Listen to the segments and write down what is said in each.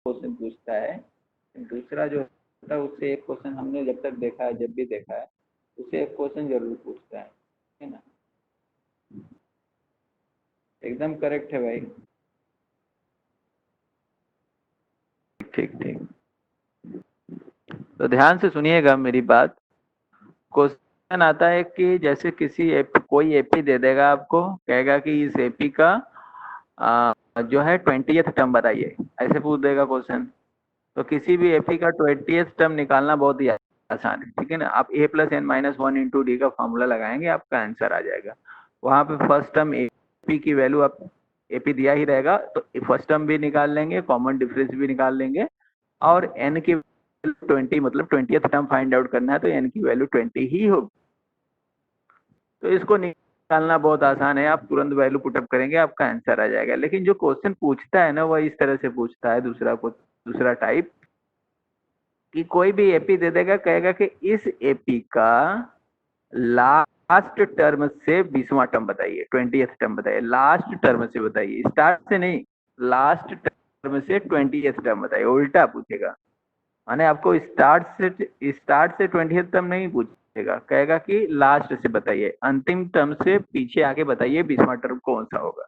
Question पूछता है, दूसरा जो होता है उससे एक क्वेश्चन हमने जब तक देखा है, जब भी देखा है, उससे एक क्वेश्चन जरूर पूछता है ना। एकदम करेक्ट है भाई। ठीक ठीक। तो ध्यान से सुनिएगा मेरी बात। क्वेश्चन आता है कि जैसे किसी कोई एपी दे देगा आपको, कहेगा कि इस एपी का जो है 20th टर्म बताइए, ऐसे पूछ देगा क्वेश्चन। तो किसी भी एपी का 20th टर्म निकालना बहुत ही आसान है, ठीक है ना। आप a plus n minus one into d का फॉर्मूला लगाएंगे, आपका आंसर आ जाएगा। वहां पे फर्स्ट टर्म एपी की वैल्यू, आप एपी दिया ही रहेगा तो फर्स्ट टर्म भी निकाल लेंगे, कॉमन डिफरेंस भी निकाल लेंगे, और एन की 20 मतलब 20th टर्म फाइंड आउट करना है तो एन की वैल्यू 20 ही होगी। तो इसको निकालना बहुत आसान है, आप तुरंत वैल्यू पुटअप करेंगे, आपका आंसर आ जाएगा। लेकिन जो क्वेश्चन पूछता है ना, वह इस तरह से पूछता है, दूसरा टाइप, कि कोई भी एपी दे देगा, कहेगा कि इस एपी का लास्ट टर्म से 20वां टर्म बताइए, 20th टर्म बताइए, लास्ट टर्म से बताइए, स्टार्ट से नहीं, लास्ट टर्म से 20th टर्म बताइए। उल्टा पूछेगा, माने आपको स्टार्ट से 20th टर्म नहीं पूछेगा, कहेगा कि लास्ट से बताइए, अंतिम टर्म से पीछे आके बताइए 20वां टर्म कौन सा होगा,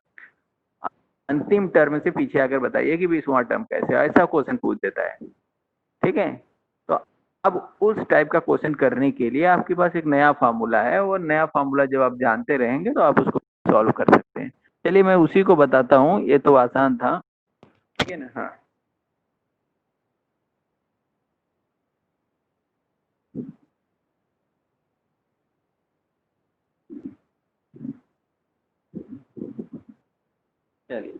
अंतिम टर्म से पीछे आकर बताइए कि 20वां टर्म कैसे, ऐसा क्वेश्चन पूछ देता है, ठीक है। तो अब उस टाइप का क्वेश्चन करने के लिए आपके पास एक नया फार्मूला है, वो नया फार्मूला जब आप जानते रहेंगे तो आप उसको सॉल्व कर सकते हैं। चलिए मैं उसी को बताता हूँ, ये तो आसान था, ठीक है ना। हाँ चलिए,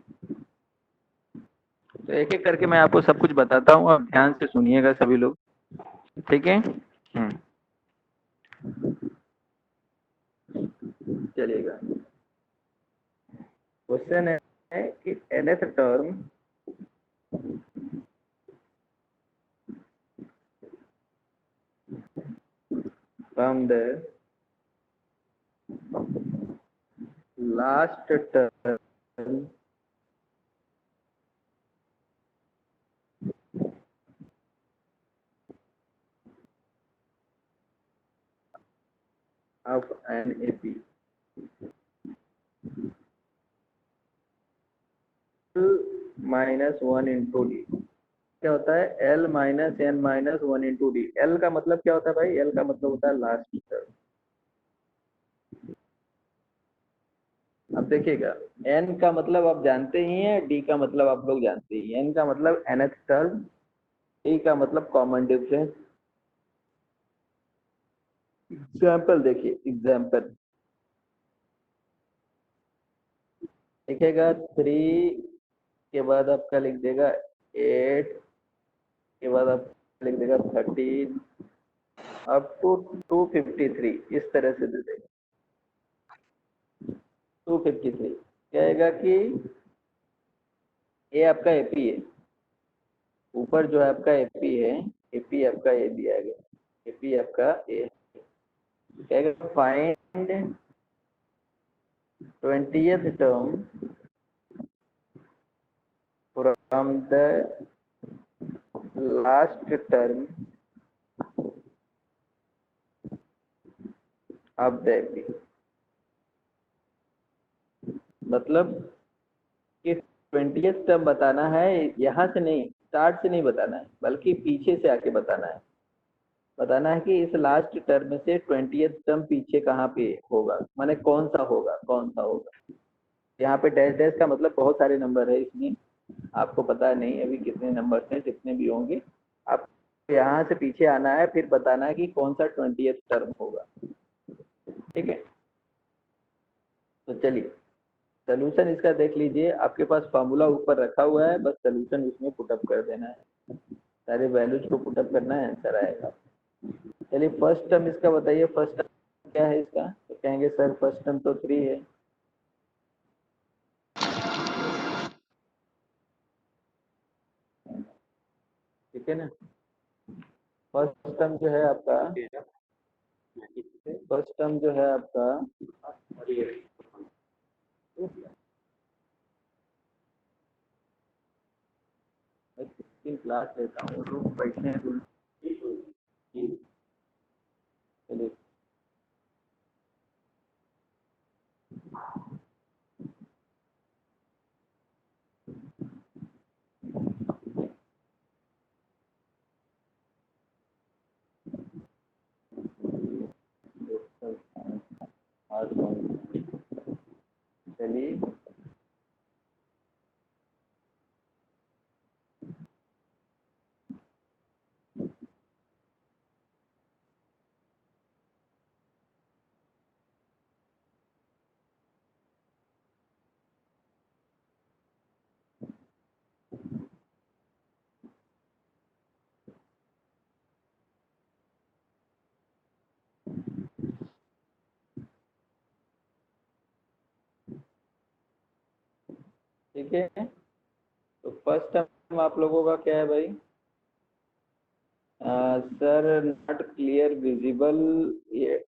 तो एक एक करके मैं आपको सब कुछ बताता हूँ, आप ध्यान से सुनिएगा सभी लोग, ठीक है। चलिएगा, क्वेश्चन है कि nth term from the last term of an AP minus one into d. क्या होता है L minus n minus one into d. L का मतलब क्या होता है भाई, एल का मतलब होता है लास्ट टर्म। अब देखिएगा, एन का मतलब आप जानते ही हैं, डी का मतलब आप लोग जानते ही हैं। एन का मतलब nth टर्म, डी का मतलब कॉमन डिफरेंस। एग्जाम्पल देखिए, एग्जाम्पल लिखेगा 3 के बाद आपका लिख देगा 8 के बाद आप लिख देगा 13 अप टू 253, इस तरह से दे देगा 253। कहेगा कि ये आपका एपी है, ऊपर जो है आपका एपी है, एपी आपका ए दिया गया, एपी आपका ए। कहेगा find 20th term from the last term of the AP. मतलब कि 20th टर्म बताना है, यहाँ से नहीं, स्टार्ट से नहीं बताना है, बल्कि पीछे से आके बताना है। बताना है कि इस लास्ट टर्म से 20th टर्म पीछे कहाँ पे होगा, माने कौन सा होगा, कौन सा होगा। यहाँ पे डैश डैश का मतलब बहुत सारे नंबर है इसमें, आपको पता नहीं अभी कितने नंबर हैं, जितने भी होंगे। आप यहाँ से पीछे आना है, फिर बताना है कि कौन सा 20th टर्म होगा, ठीक है। तो चलिए, सोल्यूशन इसका देख लीजिए, आपके पास फार्मूला ऊपर रखा हुआ है, बस सोल्यूशन इसमें पुटअप कर देना है, सारे वैल्यूज को पुटअप करना है, आंसर आएगा। चलिए फर्स्ट टर्म इसका बताइए, फर्स्ट टर्म क्या है इसका, तो कहेंगे सर फर्स्ट टर्म तो 3 है, ठीक है ना। फर्स्ट टर्म जो है आपका, फर्स्ट टर्म जो है आपका, 3 क्लास लेता हूँ, लोग बैठने हैं दूर। चलिए। चलिए। ठीक है, तो फर्स्ट टर्म आप लोगों का क्या है भाई? Sir, not clear visible,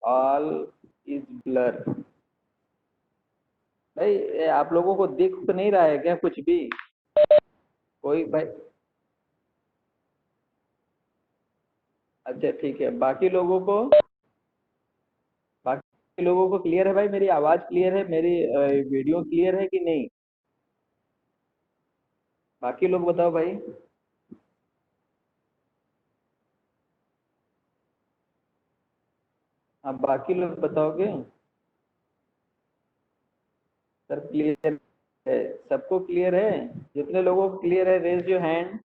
all is blur. भाई आप लोगों को दिख तो नहीं रहा है क्या कुछ भी? कोई भाई? अच्छा ठीक है, बाकी लोगों को क्लियर है भाई? मेरी आवाज क्लियर है? मेरी वीडियो क्लियर है कि नहीं? बाकी लोग बताओ भाई। आप बाकी लोग बताओगे? सर क्लियर है? सबको क्लियर है? जितने लोगों को क्लियर है रेज योर हैंड।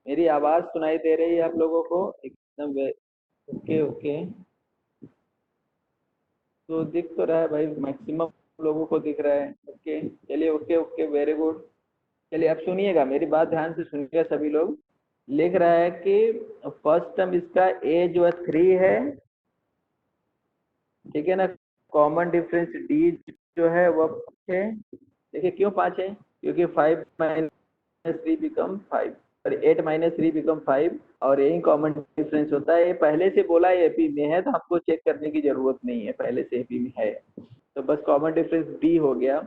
मेरी आवाज सुनाई दे रही है आप लोगों को एकदम? ओके ओके, तो दिख तो रहा है भाई, मैक्सिमम लोगों को दिख रहा है। ओके चलिए, ओके ओके, वेरी गुड। चलिए अब सुनिएगा, मेरी बात ध्यान से सुनिएगा सभी लोग। लिख रहा है कि फर्स्ट टर्म इसका ए जो है 3 है, ठीक है ना? कॉमन डिफरेंस डी जो है वह 5 है। देखिए क्यों 5 है? क्योंकि 5 माइनस 3 बिकम 5, और 8 माइनस 3 बिकम 5, और यही कॉमन डिफरेंस होता है। ये पहले से बोला है एपी में है, तो हमको चेक करने की जरूरत नहीं है, पहले से एपी में है। तो बस कॉमन डिफरेंस डी हो गया।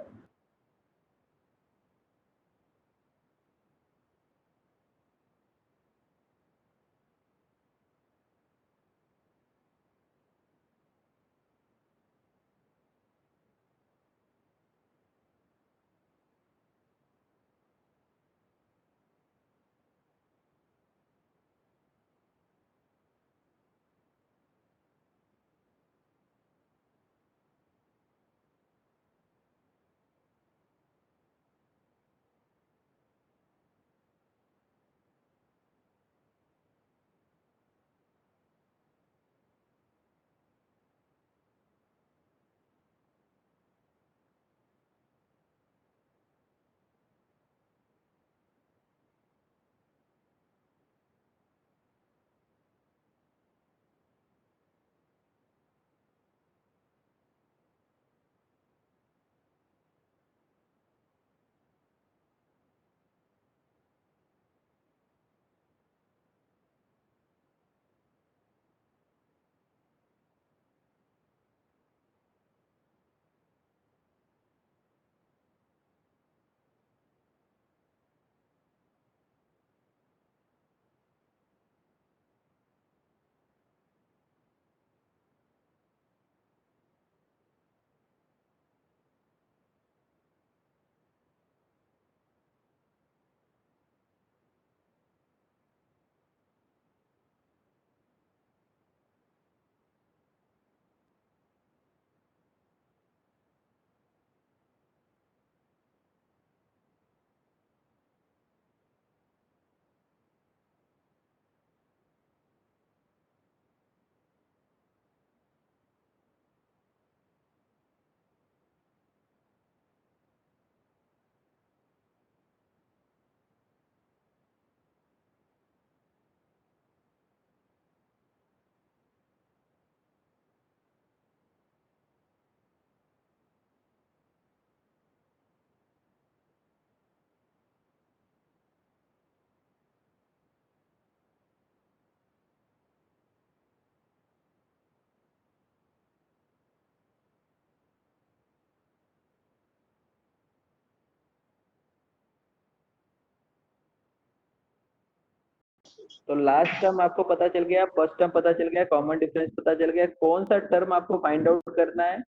तो लास्ट टर्म आपको पता चल गया, फर्स्ट टर्म पता चल गया, कॉमन डिफरेंस पता चल गया, कौन सा टर्म आपको फाइंड आउट करना है,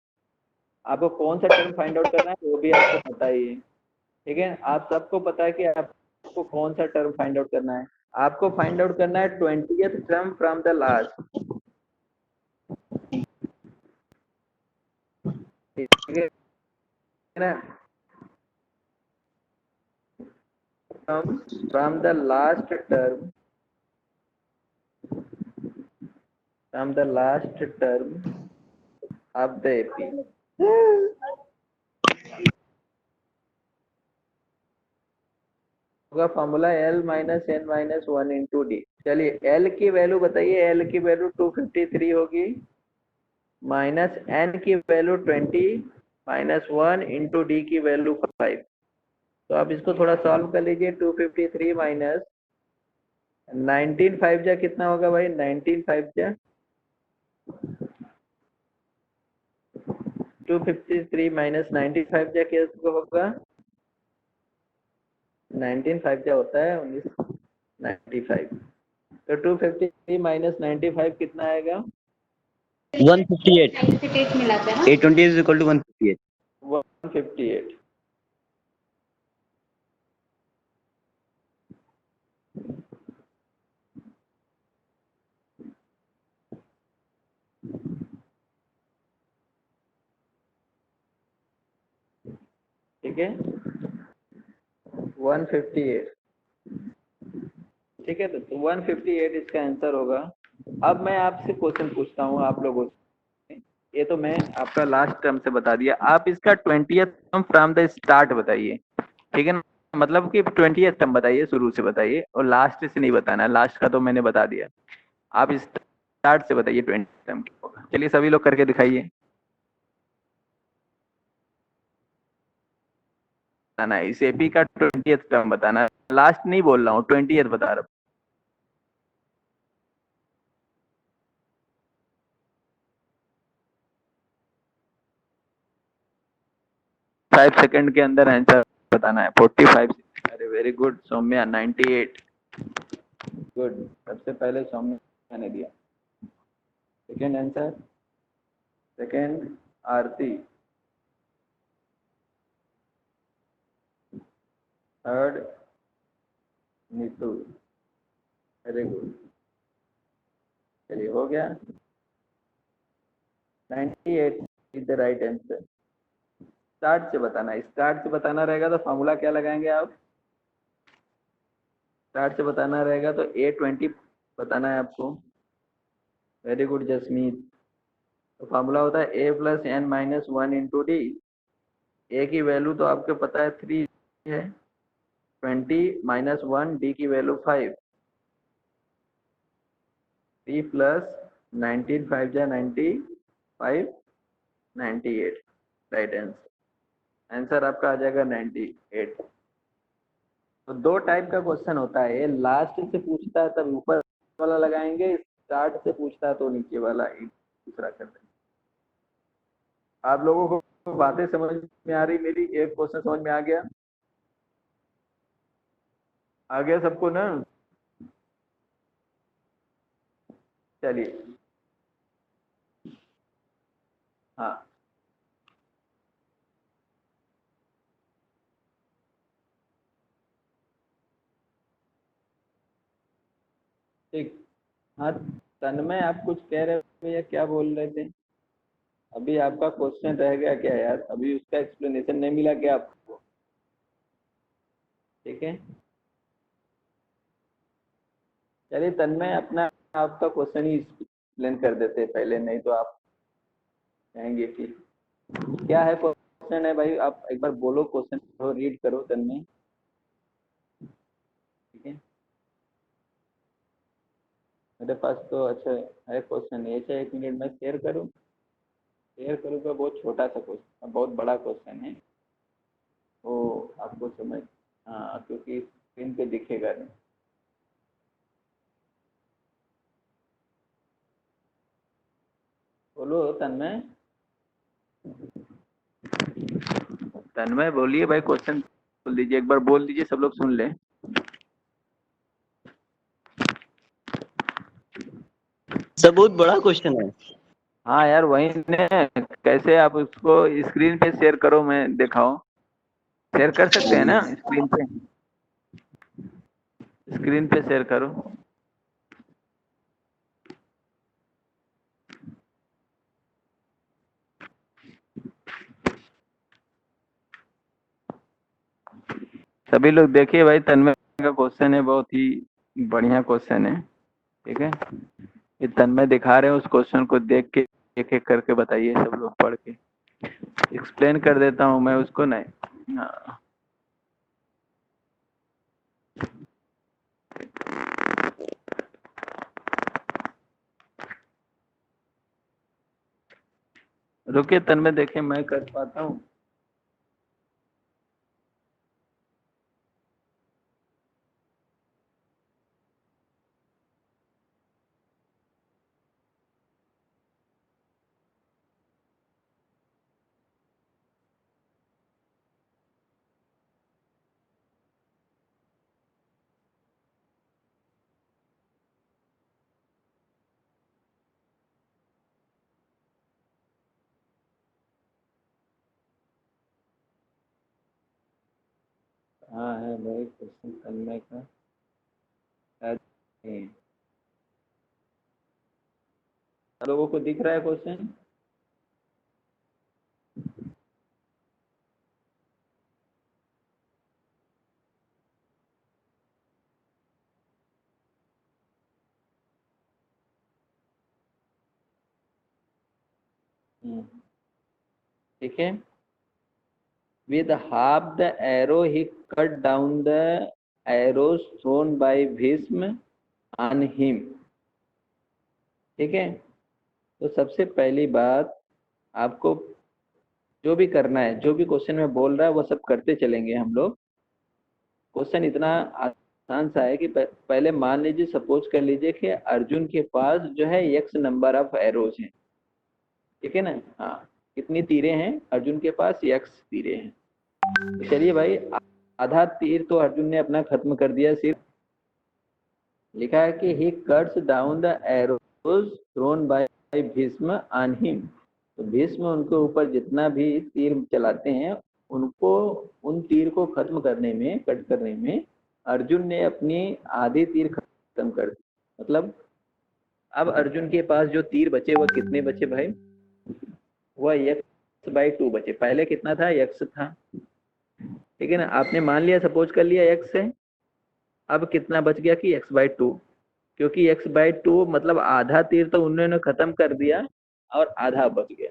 आपको कौन सा टर्म फाइंड आउट करना है वो भी आपको पता ही है। ठीक है, आप सबको पता है कि आपको कौन सा टर्म फाइंड आउट करना है। आपको फाइंड आउट करना है 20th term from the last. ठीक है ना, from the last term, from the last term of the AP. होगा formula L minus n minus one into d. चलिए L की वैल्यू बताइए, L की वैल्यू 253 होगी, माइनस एन की value 20, minus one into d की वैल्यू 5। तो आप इसको थोड़ा सॉल्व कर लीजिए। 253 माइनस 19 5 जा कितना होगा भाई, 19 5 जा 253 माइनस 95 जा क्या होगा, 19 5 जा होता है 1995। तो 253 माइनस 95 कितना आएगा, 158 मिलाते हैं 820 इज इक्वल टू 158। 158। ठीक है 158। ठीक है, तो 158 इसका आंसर होगा। अब मैं आपसे क्वेश्चन पूछता हूँ आप लोगों से, ये तो मैं आपका लास्ट टर्म से बता दिया, आप इसका 20th term from the start बताइए। ठीक है ना, मतलब कि 20th टर्म बताइए, शुरू से बताइए, और लास्ट से नहीं बताना, लास्ट का तो मैंने बता दिया, आप स्टार्ट से बताइए 20 टर्म क्या होगा। चलिए सभी लोग करके दिखाइए। बताना इस एपी का 20th टर्म बताना, लास्ट नहीं बोल रहा हूँ, 20th बता रहा हूँ। 5 सेकंड के अंदर आंसर बताना है। 45। अरे वेरी गुड सौम्या, 98। गुड, सबसे पहले सौम्या ने दिया। सेकंड आंसर, सेकंड आरती, थर्ड नीतू। वेरी गुड, चलिए हो गया, 98 is the right answer. Start से बताना है, स्टार्ट से बताना रहेगा तो फॉर्मूला क्या लगाएंगे आप, स्टार्ट से बताना रहेगा तो A20 बताना है आपको। Very good Jasmeet. तो फॉर्मूला होता है A plus n minus one into d. A की वैल्यू तो आपको पता है 3 है, 20 माइनस वन, डी की वैल्यू 5, 3 प्लस 19 5 जा 95, 98 राइट आंसर। आंसर आपका आ जाएगा 98। तो दो टाइप का क्वेश्चन होता है, लास्ट से पूछता है तब ऊपर वाला लगाएंगे, स्टार्ट से पूछता है तो नीचे वाला एक दूसरा कर देंगे। आप लोगों को बातें समझ में आ रही मेरी, एक क्वेश्चन समझ में आ गया सबको ना। चलिए हाँ ठीक। हाँ तन्मय, आप कुछ कह रहे हो भैया, क्या बोल रहे थे? अभी आपका क्वेश्चन रह गया क्या यार, अभी उसका एक्सप्लेनेशन नहीं मिला क्या आपको? ठीक है, चलिए तन्मय अपना आपका क्वेश्चन ही एक्सप्लेन कर देते पहले, नहीं तो आप कहेंगे कि क्या है क्वेश्चन है भाई, आप एक बार बोलो क्वेश्चन, रीड करो तन्मय। ठीक है, मेरे पास तो अच्छा है क्वेश्चन, ये चाहे 1 मिनट में शेयर करूँ, शेयर करूँगा, बहुत छोटा सा क्वेश्चन, बहुत बड़ा क्वेश्चन है वो, आपको समझ, हाँ क्योंकि स्क्रीन पे दिखेगा नहीं। बोलो तन्मय, तन्मय बोलिए भाई, क्वेश्चन बोल दीजिए, एक बार बोल दीजिए, सब लोग सुन ले। सर बहुत बड़ा क्वेश्चन है। हाँ यार वही ने, कैसे आप उसको स्क्रीन पे शेयर करो, मैं दिखाओ, शेयर कर सकते हैं ना स्क्रीन पे, स्क्रीन पे शेयर करो। सभी लोग देखिए भाई, तन्मय का क्वेश्चन है, बहुत ही बढ़िया क्वेश्चन है। ठीक है, ये तन्मय दिखा रहे हैं, उस क्वेश्चन को देख के एक एक करके बताइए, सब लोग पढ़ के एक्सप्लेन कर देता हूँ मैं उसको, नहीं हाँ। रुकिए तन्मय, देखिए मैं कर पाता हूँ। हाँ है भाई क्वेश्चन तन्मय का, शायद नहीं है। लोगों को दिख रहा है क्वेश्चन? ठीक है, with half the arrow he cut down the arrows thrown by Bhisma on him। ठीक है, तो सबसे पहली बात आपको जो भी करना है, जो भी क्वेश्चन में बोल रहा है वो सब करते चलेंगे हम लोग। क्वेश्चन इतना आसान सा है कि पहले मान लीजिए, सपोज कर लीजिए कि अर्जुन के पास जो है एक्स नंबर ऑफ एरोज हैं। ठीक है ना, हाँ, कितनी तीरें हैं अर्जुन के पास? एक्स तीरें हैं। तो चलिए भाई, आधा तीर तो अर्जुन ने अपना खत्म कर दिया, सिर्फ लिखा है कि he cuts down the arrows thrown by Bhishma on him. तो भीष्म उनके ऊपर जितना भी तीर चलाते हैं, उनको, उन तीर को खत्म करने में, कट करने में अर्जुन ने अपनी आधी तीर खत्म कर दी। मतलब अब अर्जुन के पास जो तीर बचे वो कितने बचे भाई? वह एक्स बाई टू बचे। पहले कितना था? एक्स था। ठीक है ना, आपने मान लिया, सपोज कर लिया एक्स है। अब कितना बच गया कि एक्स बाई टू, क्योंकि एक्स बाई टू मतलब आधा तीर तो उन्होंने खत्म कर दिया और आधा बच गया।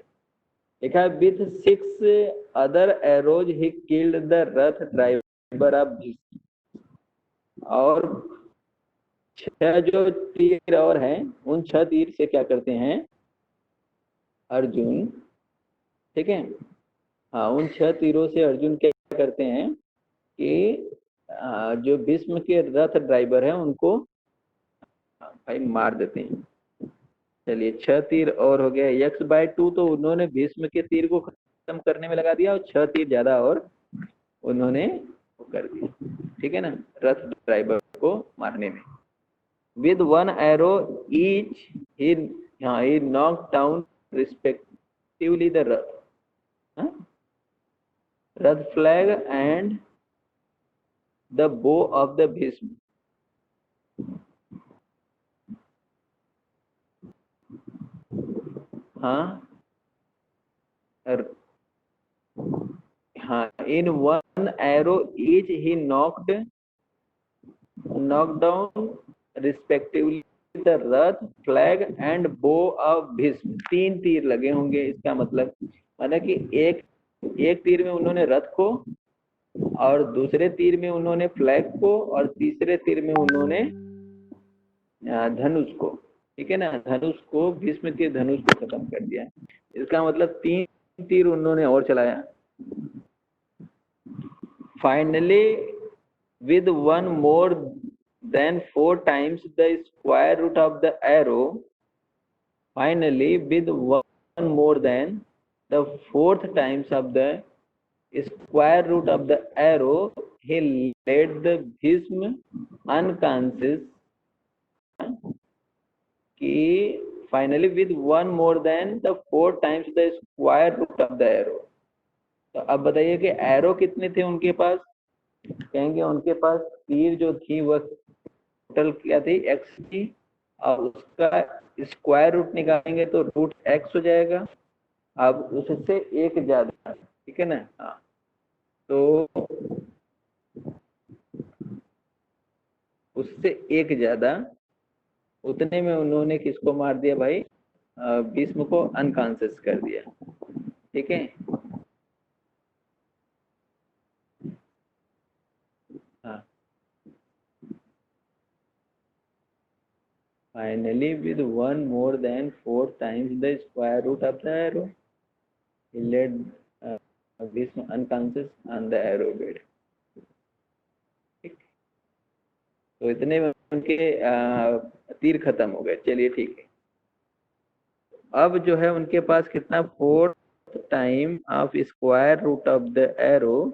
लिखा है with 6 other arrows he killed the Rath driver of Bhishma. और 6 जो तीर और हैं, उन 6 तीर से क्या करते हैं अर्जुन? ठीक है, हाँ, उन 6 तीरों से अर्जुन क्या करते हैं कि जो भीष्म के रथ ड्राइवर है उनको भाई मार देते हैं। चलिए 6 तीर और हो गया। एक्स बाय टू तो उन्होंने भीष्म के तीर को खत्म करने में लगा दिया, और 6 तीर ज्यादा और उन्होंने वो कर दिया। ठीक है ना, रथ ड्राइवर को मारने में। With 1 arrow each he knock down respectively the Rath flag and the बो ऑफ द भीष्म। हाँ हाँ, इन 1 arrow each he knocked down respectively the Rath flag and बो ऑफ भीष्म। 3 तीर लगे होंगे, इसका मतलब माना कि एक तीर में उन्होंने रथ को, और दूसरे तीर में उन्होंने फ्लैग को, और तीसरे तीर में उन्होंने धनुष को। ठीक है ना, धनुष को, भीष्म के धनुष को खत्म कर दिया। इसका मतलब 3 तीर उन्होंने और चलाया। Finally with 1 more than 4 times the square root of the arrow, finally with 1 more than the 4th times of the square root of the arrow, he laid the Bhism unconscious कि finally with one more then the 4 times the square root of the arrow. तो अब बताइए कि arrow कितने थे उनके पास। कहेंगे उनके पास तीर जो थी वह टोटल क्या थी, एक्स थी, और उसका स्क्वायर रूट निकालेंगे तो रूट एक्स हो जाएगा। अब उससे एक ज्यादा, ठीक है ना। हाँ, तो उससे एक ज्यादा, उतने में उन्होंने किसको मार दिया भाई, भीष्म को अनकॉन्शियस कर दिया, ठीक है। हाँ, finally with one more then 4 times the square root of the arrow he led Bhishma unconscious on the arrow bed. तो इतने में उनके तीर खत्म हो गए। चलिए ठीक है। अब जो है उनके पास कितना, 4 time of square root of the arrow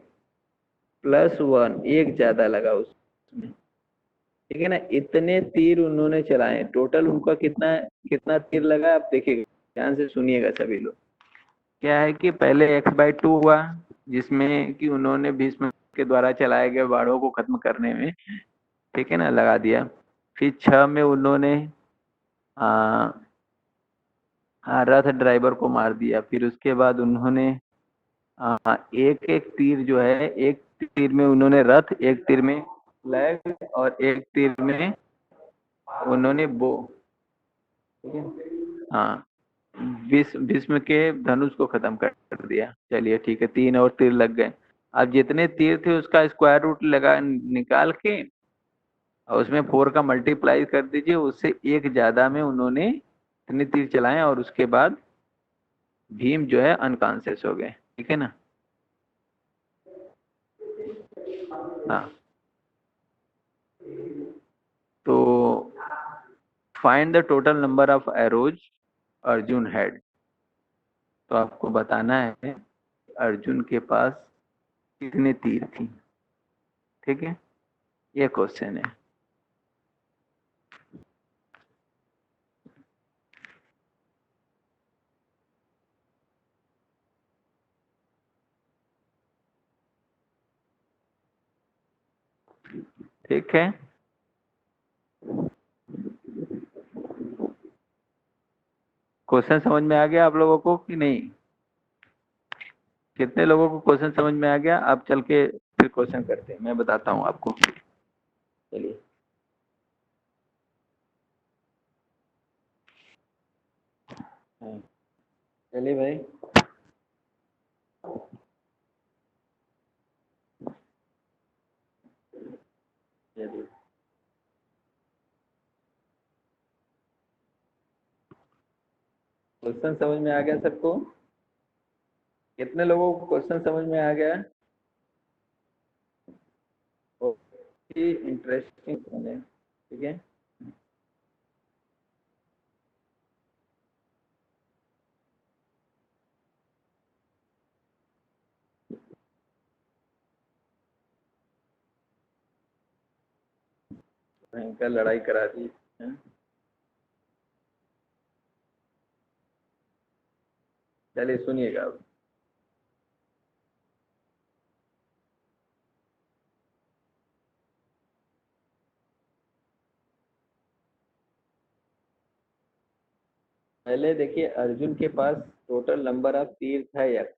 plus 1, एक ज्यादा लगा उसमें, ठीक है ना। इतने तीर उन्होंने चलाए, टोटल उनका कितना कितना तीर लगा, आप देखिएगा, ध्यान से सुनिएगा सभी लोग। क्या है कि पहले x/2 हुआ, जिसमें कि उन्होंने भीष्म के द्वारा चलाए गए बाणों को खत्म करने में, ठीक है ना, लगा दिया। फिर 6 में उन्होंने रथ ड्राइवर को मार दिया। फिर उसके बाद उन्होंने एक एक तीर जो है, एक तीर में उन्होंने रथ, एक तीर में फ्लैग, और एक तीर में उन्होंने बो, ठीक है। हाँ, भीष्म के धनुष को खत्म कर दिया। चलिए ठीक है, 3 और तीर लग गए। अब जितने तीर थे उसका स्क्वायर रूट लगा निकाल के, और उसमें 4 का मल्टीप्लाई कर दीजिए, उससे एक ज्यादा में उन्होंने इतने तीर चलाए, और उसके बाद भीम जो है अनकॉन्शियस हो गए, ठीक है ना। हाँ, तो find the total number of arrows Arjun had. तो आपको बताना है अर्जुन के पास कितने तीर थी, ठीक है, ये क्वेश्चन है। ठीक है, क्वेश्चन समझ में आ गया आप लोगों को कि नहीं। कितने लोगों को क्वेश्चन समझ में आ गया। आप चल के फिर क्वेश्चन करते हैं, मैं बताता हूँ आपको। चलिए, हाँ, चलिए भाई। चलिए, क्वेश्चन समझ में आ गया सबको। कितने लोगों को क्वेश्चन समझ में आ गया। ओके, इंटरेस्टिंग है, ठीक है। भयंकर लड़ाई करा दी है? चलिए सुनिएगा अब। पहले देखिए, अर्जुन के पास टोटल नंबर ऑफ तीर था एक्स।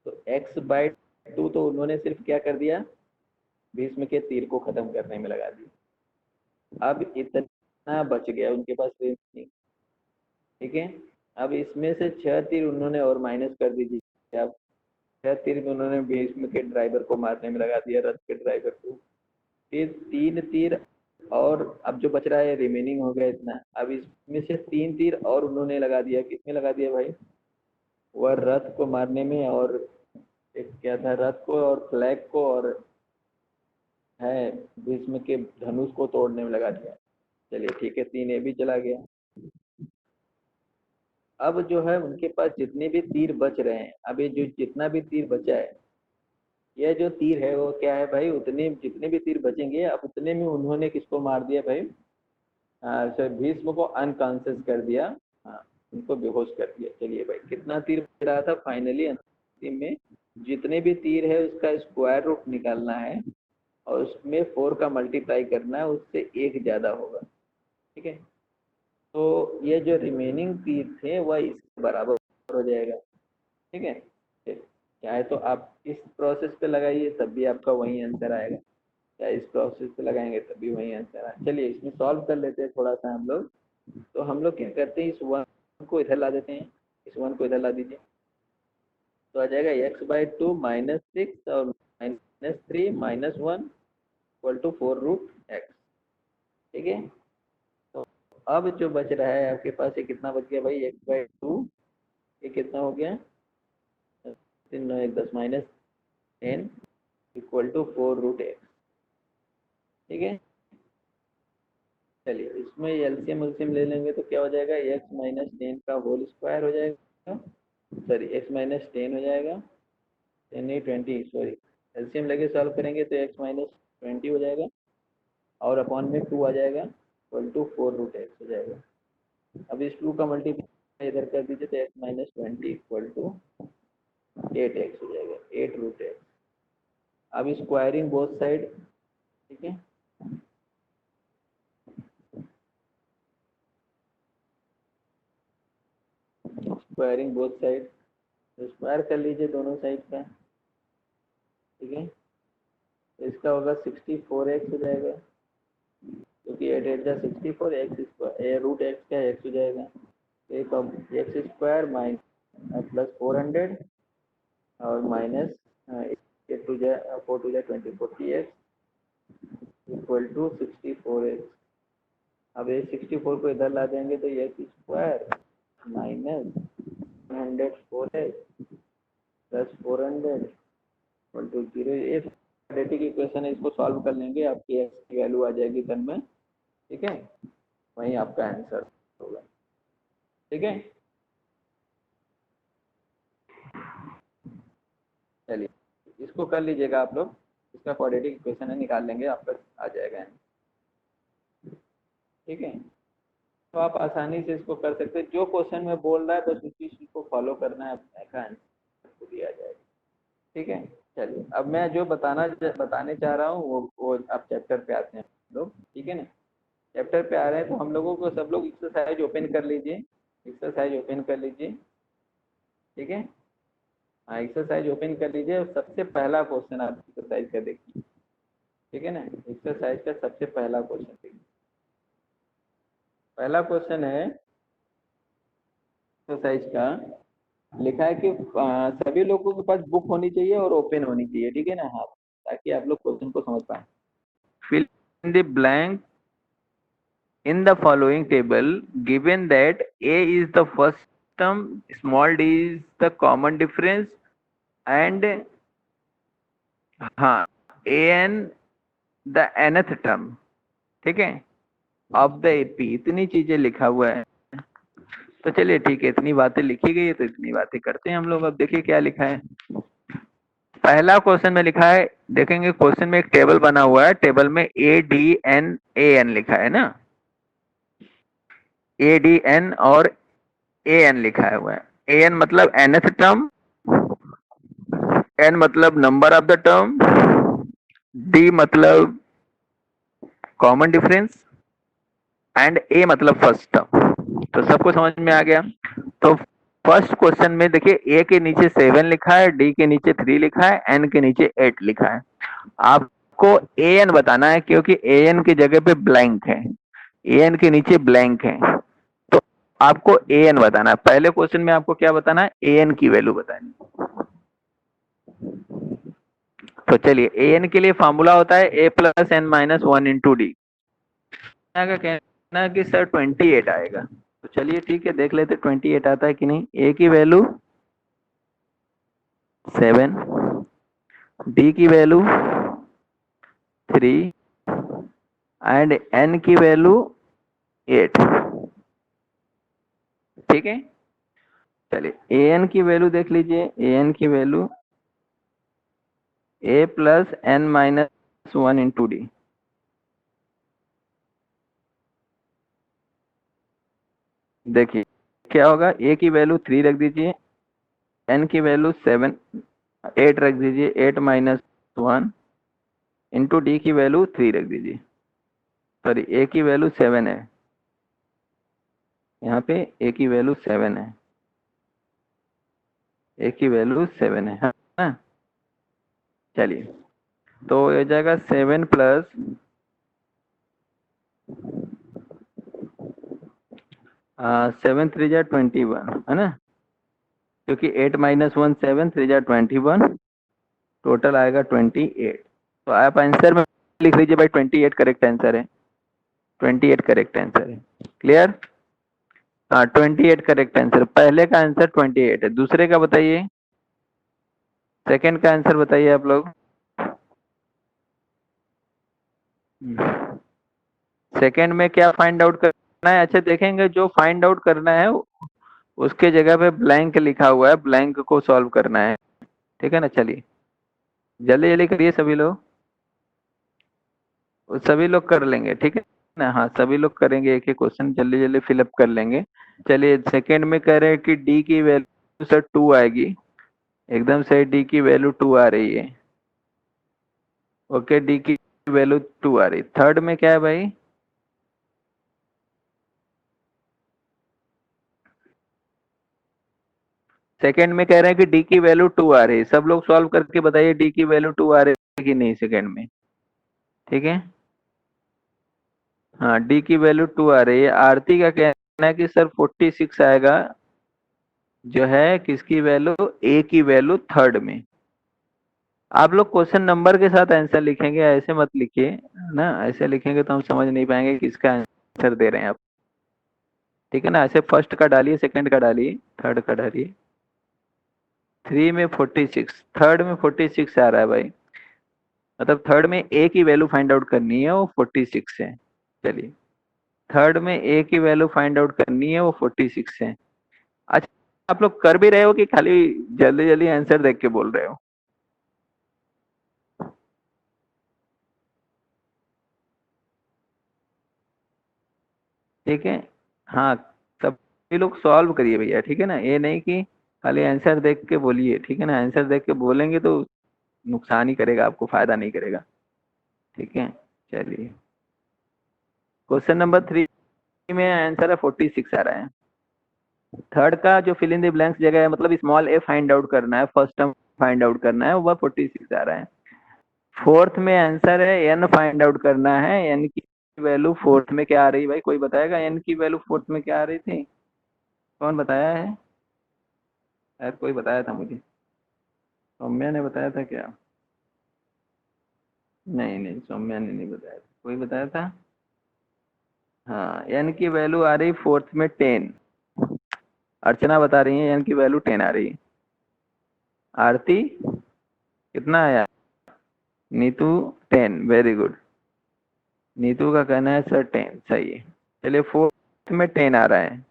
तो x/2 तो उन्होंने सिर्फ क्या कर दिया, भीष्म के तीर को खत्म करने में लगा दिया। अब इतना बच गया उनके पास रेंज नहीं, ठीक है। अब इसमें से 6 तीर उन्होंने और माइनस कर दीजिए। अब 6 तीर में उन्होंने भीष्म के ड्राइवर को मारने में लगा दिया, रथ के ड्राइवर को। फिर 3 तीर, और अब जो बच रहा है रिमेनिंग हो गया इतना। अब इसमें से 3 तीर और उन्होंने लगा दिया, किसमें लगा दिया भाई, वह रथ को मारने में, और एक क्या था, रथ को और फ्लैग को, और है भीष्म के धनुष को तोड़ने में लगा दिया। चलिए ठीक है, 3 ये भी चला गया। अब जो है उनके पास जितने भी तीर बच रहे हैं, अब ये जो जितना भी तीर बचा है, यह जो तीर है वो क्या है भाई, उतने जितने भी तीर बचेंगे, अब उतने में उन्होंने किसको मार दिया भाई, सर भीष्म को अनकॉन्शियस कर दिया, हाँ उनको बेहोश कर दिया। चलिए भाई, कितना तीर बच रहा था फाइनली अंतिम में, जितने भी तीर है उसका स्क्वायर रूट निकालना है और उसमें 4 का मल्टीप्लाई करना है, उससे एक ज्यादा होगा। ठीक है, तो ये जो रिमेनिंग तीर थे वह इसके बराबर हो जाएगा। ठीक है, चाहे तो आप इस प्रोसेस पे लगाइए तब भी आपका वही आंसर आएगा, चाहे इस प्रोसेस पे लगाएंगे तब भी वही आंसर आएगा। चलिए इसमें सॉल्व कर लेते हैं थोड़ा सा हम लोग। तो हम लोग क्या करते हैं, इस वन को इधर ला देते हैं, इस वन को इधर ला दीजिए, तो आ जाएगा x/2 -6 और -3 -1 इक्वल टू 4√x। ठीक है, तो अब जो बच रहा है आपके पास, ये कितना बच गया भाई, x/2, ये कितना हो गया, 3 9 1 10 -10 इक्वल टू 4√x। ठीक है, चलिए इसमें एलसीएम एलसीएम ले लेंगे तो क्या हो जाएगा, x -10 का होल स्क्वायर हो जाएगा, सॉरी x -10 हो जाएगा, 10 नहीं 20, सॉरी एलसीएम लेके सॉल्व करेंगे तो x -20 हो जाएगा और अपॉन में 2 आ जाएगा इक्वल टू 4√x हो जाएगा। अब इस 2 का मल्टीप्लाई इधर कर दीजिए तो x -20 इक्वल टू 8x हो जाएगा, 8√x। अब स्क्वायरिंग बोथ साइड, ठीक है, स्क्वायरिंग बोथ साइड, तो स्क्वायर कर लीजिए दोनों साइड का। ठीक है, तो इसका होगा 64x हो जाएगा, क्योंकि 8 8 जा 64, x स्क्वायर √x का x हो जाएगा, एक एक्स स्क्वायर माइनस प्लस 400 और माइनस 8 2 जा 4 2 जा 20 40x इक्वल टू 64x। अब ये 64 को इधर ला देंगे तो x square minus 104x plus 400 equal to 0। ये क्वाड्रेटिक इक्वेशन है, इसको सॉल्व कर लेंगे, आपकी एक्स की वैल्यू आ जाएगी टर्म में। ठीक है, वही आपका आंसर होगा। ठीक है, चलिए इसको कर लीजिएगा आप लोग, इसका क्वाड्रेटिक इक्वेशन है, निकाल लेंगे, आपका आ जाएगा। ठीक है, तो आप आसानी से इसको कर सकते हैं, जो क्वेश्चन में बोल रहा है बस उसी चीज को फॉलो करना है, अपना आंसर दिया जाएगा। ठीक है, चलिए अब मैं जो बताने चाह रहा हूँ वो आप चैप्टर पे आते हैं लोग। ठीक है ना, चैप्टर पे आ रहे हैं तो हम लोगों को, सब लोग एक्सरसाइज ओपन कर लीजिए, एक्सरसाइज ओपन कर लीजिए। ठीक है, हाँ एक्सरसाइज ओपन कर लीजिए और सबसे पहला क्वेश्चन आप एक्सरसाइज का देखिए। ठीक है ना, एक्सरसाइज का सबसे पहला क्वेश्चन देखिए। पहला क्वेश्चन है एक्सरसाइज का, लिखा है कि सभी लोगों के पास बुक होनी चाहिए और ओपन होनी चाहिए। ठीक है ना, हाँ, ताकि आप लोग क्वेश्चन को समझ पाए। Fill in the blank in the following table given that a is the first term, small d is the common difference and हाँ an the nth term। ठीक है, ऑफ द एपी, इतनी चीजें लिखा हुआ है। तो चलिए ठीक है, इतनी बातें लिखी गई है तो इतनी बातें करते हैं हम लोग। अब देखिए क्या लिखा है, पहला क्वेश्चन में लिखा है, देखेंगे क्वेश्चन में एक टेबल बना हुआ है, टेबल में A D N A N लिखा है ना, ए डी एन और ए एन लिखा हुआ है। ए एन मतलब nth टर्म, एन मतलब number of the term, D मतलब कॉमन डिफरेंस एंड ए मतलब फर्स्ट टर्म। तो सबको समझ में आ गया। तो फर्स्ट क्वेश्चन में देखिए, ए के नीचे 7 लिखा है, डी के नीचे 3 लिखा है, एन के नीचे 8 लिखा है। आपको ए एन बताना है, क्योंकि ए एन की जगह पे ब्लैंक है, ए एन के नीचे ब्लैंक है, तो आपको ए एन बताना है। पहले क्वेश्चन में आपको क्या बताना है, ए एन की वैल्यू बतानी। तो चलिए, ए एन के लिए फॉर्मूला होता है a plus n minus 1 into d. का कहना है कि सर 28 आएगा, तो चलिए ठीक है, देख लेते 28 आता है कि नहीं। ए की वैल्यू 7, डी की वैल्यू 3 एंड एन की वैल्यू 8। ठीक है, चलिए ए एन की वैल्यू देख लीजिए, ए एन की value a plus n minus 1 into d. देखिए क्या होगा, ए की वैल्यू 3 रख दीजिए, एन की वैल्यू 7 8 रख दीजिए, 8 माइनस 1 इंटू डी की वैल्यू 3 रख दीजिए। सॉरी, ए की वैल्यू 7 है, यहाँ पे ए की वैल्यू 7 है, ए की वैल्यू 7 है ना। चलिए, तो हो जाएगा 7 प्लस 7 3 जा 21 है ना, क्योंकि 8 माइनस 1 7 3 जा 21, टोटल आएगा 28। तो आप आंसर में लिख लीजिए भाई 28 करेक्ट आंसर है, 28 करेक्ट आंसर है। क्लियर? हाँ 28 करेक्ट आंसर, पहले का आंसर 28 है। दूसरे का बताइए, सेकंड का आंसर बताइए आप लोग। सेकंड में क्या फाइंड आउट करना है? अच्छा देखेंगे, जो फाइंड आउट करना है उसके जगह पे ब्लैंक लिखा हुआ है, ब्लैंक को सॉल्व करना है, ठीक है ना। चलिए जल्दी जल्दी करिए सभी लोग, सभी लोग कर लेंगे, ठीक है ना। हाँ सभी लोग करेंगे, एक एक क्वेश्चन जल्दी जल्दी फिलअप कर लेंगे। चलिए सेकंड में कह रहे हैं कि डी की वैल्यू सर 2 आएगी, एकदम सही, डी की वैल्यू 2 आ रही है। ओके, डी की वैल्यू 2 आ रही। थर्ड में क्या है भाई? सेकंड में कह रहे हैं कि डी की वैल्यू 2 आ रही है। सब लोग सॉल्व करके बताइए डी की वैल्यू 2 आ रही है कि नहीं सेकंड में, ठीक है। हाँ डी की वैल्यू 2 आ रही है। आरती का कहना है कि सर 46 आएगा, जो है किसकी वैल्यू? ए की वैल्यू थर्ड में। आप लोग क्वेश्चन नंबर के साथ आंसर लिखेंगे, ऐसे मत लिखिए ना, ऐसे लिखेंगे तो हम समझ नहीं पाएंगे किसका आंसर दे रहे हैं आप, ठीक है ना। ऐसे फर्स्ट का डालिए, सेकंड का डालिए, थर्ड का डालिए। 3 में 46, थर्ड में 46 आ रहा है भाई, मतलब थर्ड में ए की वैल्यू फाइंड आउट करनी है, वो 46 है। चलिए, थर्ड में ए की वैल्यू फाइंड आउट करनी है, वो 46 है। अच्छा आप लोग कर भी रहे हो कि खाली जल्दी जल्दी आंसर देख के बोल रहे हो? ठीक है, हाँ सभी लोग सॉल्व करिए भैया, ठीक है ना। ये नहीं कि खाली आंसर देख के बोलिए, ठीक है ना। आंसर देख के बोलेंगे तो नुकसान ही करेगा, आपको फायदा नहीं करेगा, ठीक है। चलिए क्वेश्चन नंबर 3 में आंसर है 46 आ रहा है। थर्ड का जो फिल इन द ब्लैंक्स जगह है, मतलब स्मॉल ए फाइंड आउट करना है, फर्स्ट टर्म फाइंड आउट करना है, वह 46 आ रहा है। फोर्थ में आंसर है एन फाइंड आउट करना है, एन की वैल्यू फोर्थ में क्या आ रही है भाई? कोई बताएगा एन की वैल्यू फोर्थ में क्या आ रही थी? कौन बताया है? शायद कोई बताया था मुझे, सौम्या ने बताया था क्या? नहीं नहीं, सौम्या ने नहीं बताया था, कोई बताया था। हाँ एन की वैल्यू आ रही फोर्थ में 10, अर्चना बता रही है एन की वैल्यू 10 आ रही है। आरती कितना आया? Neetu 10, very good. नीतू का कहना है सर 10 सही है। चलिए फोर्थ में 10 आ रहा है,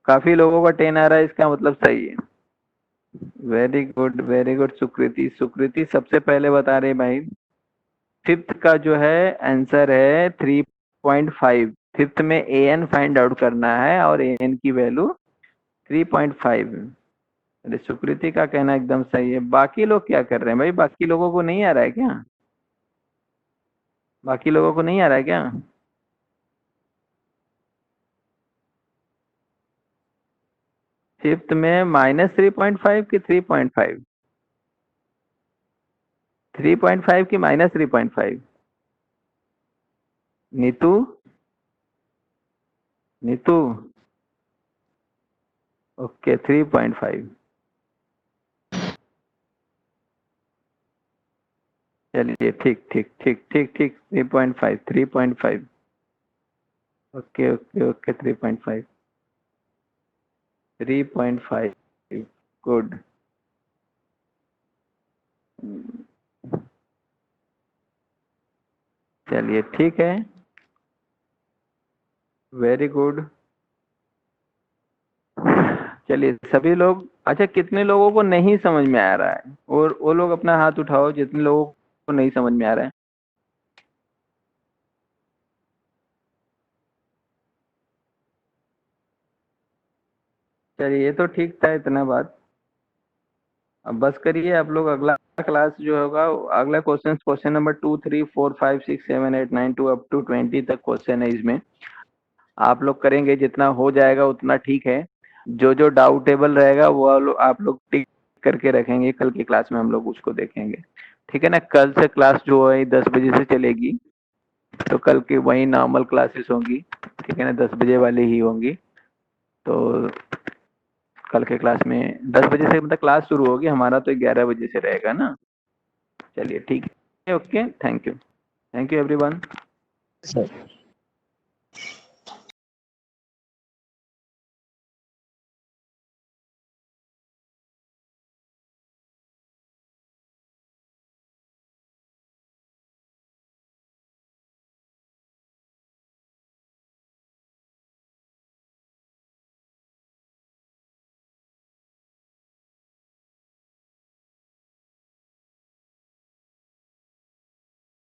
काफी लोगों का 10 आ रहा है, इसका मतलब सही है। Very good very good. Sukriti, Sukriti सबसे पहले बता रहे भाई। फिफ्थ का जो है आंसर है 3.5। फिफ्थ में ए एन फाइंड आउट करना है और ए एन की वैल्यू 3.5। अरे सुकृति का कहना एकदम सही है। बाकी लोग क्या कर रहे हैं भाई? बाकी लोगों को नहीं आ रहा है क्या? बाकी लोगों को नहीं आ रहा है क्या? फिफ्थ में -3.5 की 3.5? 3.5 की -3.5? नीतू, नीतू, ओके 3.5। चलिए ठीक ठीक ठीक ठीक ठीक, 3.5 3.5। Okay okay okay 3.5 3.5, good. चलिए ठीक है, वेरी गुड। चलिए सभी लोग, अच्छा कितने लोगों को नहीं समझ में आ रहा है? और वो लोग अपना हाथ उठाओ जितने लोगों को नहीं समझ में आ रहा है। चलिए ये तो ठीक था इतना बात, अब बस करिए आप लोग। अगला क्लास जो होगा, अगला question number 2, 3, 4, 5, 6, 7, 8, 9 to up to 20 तक क्वेश्चन है। इसमें आप लोग करेंगे, जितना हो जाएगा उतना ठीक है। जो जो डाउटेबल रहेगा वो आप लोग टिक करके रखेंगे, कल की क्लास में हम लोग उसको देखेंगे। ठीक है ना? कल से क्लास जो है 10 बजे से चलेगी, तो कल की वही नॉर्मल क्लासेस होंगी। ठीक है ना? 10 बजे वाली ही होंगी। तो कल के क्लास में 10 बजे से मतलब क्लास शुरू होगी, हमारा तो 11 बजे से रहेगा ना। चलिए ठीक है, okay, thank you everyone. Sir